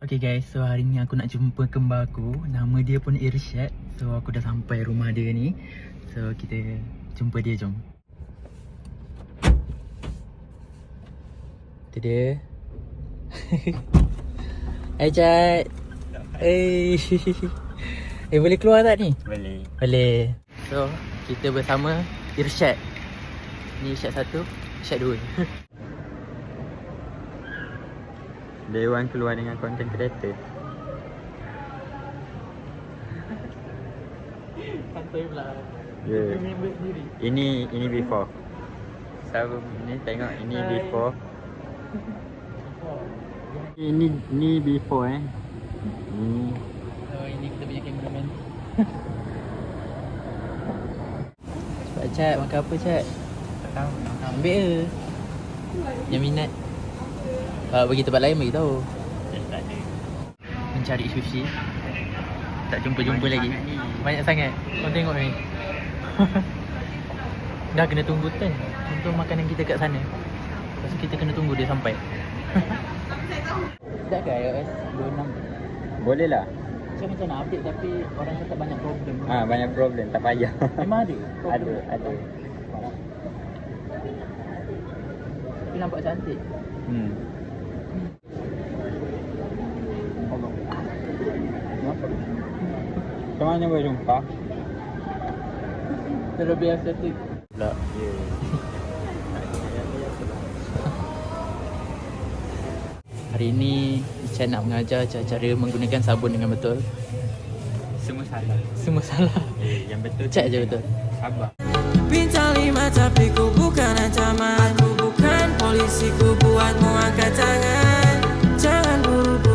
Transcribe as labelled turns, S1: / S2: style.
S1: Okay guys, so hari ni aku nak jumpa kembar aku. Nama dia pun Irsyad. So aku dah sampai rumah dia ni. So kita jumpa dia, jom. Itu dia. Hai Syad. Boleh keluar tak ni?
S2: Boleh.
S1: Boleh. So kita bersama Irsyad. Ni Irsyad 1, Irsyad 2.
S2: Dewan keluar dengan content creator.
S1: Santai pula.
S2: Ya.
S1: Kita member sendiri.
S2: Ini before. So ni tengok ini
S1: Hai.
S2: before. Ini before Ni
S1: So ini kita punya cameraman. Cepat Chat, makan apa Chat?
S2: tak tahu.
S1: Ambil ke? Yang minat. Kalau bagi tempat lain bagi tahu.
S2: Tak ada.
S1: Mencari sushi. Tak jumpa-jumpa
S2: Banyak
S1: lagi.
S2: sangat ni.
S1: Banyak sangat. Kau tengok ni. Dah kena tunggu turn untuk makanan kita kat sana. Lepas tu kita kena tunggu dia sampai. Dah ke iOS 26?
S2: Boleh lah.
S1: Macam nak update tapi orang cakap banyak problem.
S2: Banyak problem, tak payah.
S1: Memang ada?
S2: Ada.
S1: Tapi nampak cantik.
S2: Macam mana boleh jumpa?
S1: Terlebih estetik.
S2: Tak. Ya.
S1: Hari ni Ican nak mengajar cara menggunakan sabun dengan betul.
S2: Semua salah.
S1: Semua salah.
S2: Yang betul
S1: Cek je betul.
S2: Sabar.
S3: Bintang 5 tapi ku bukan ancaman. Aku bukan polisi, ku buatmu angkat tangan. Jangan buru-buru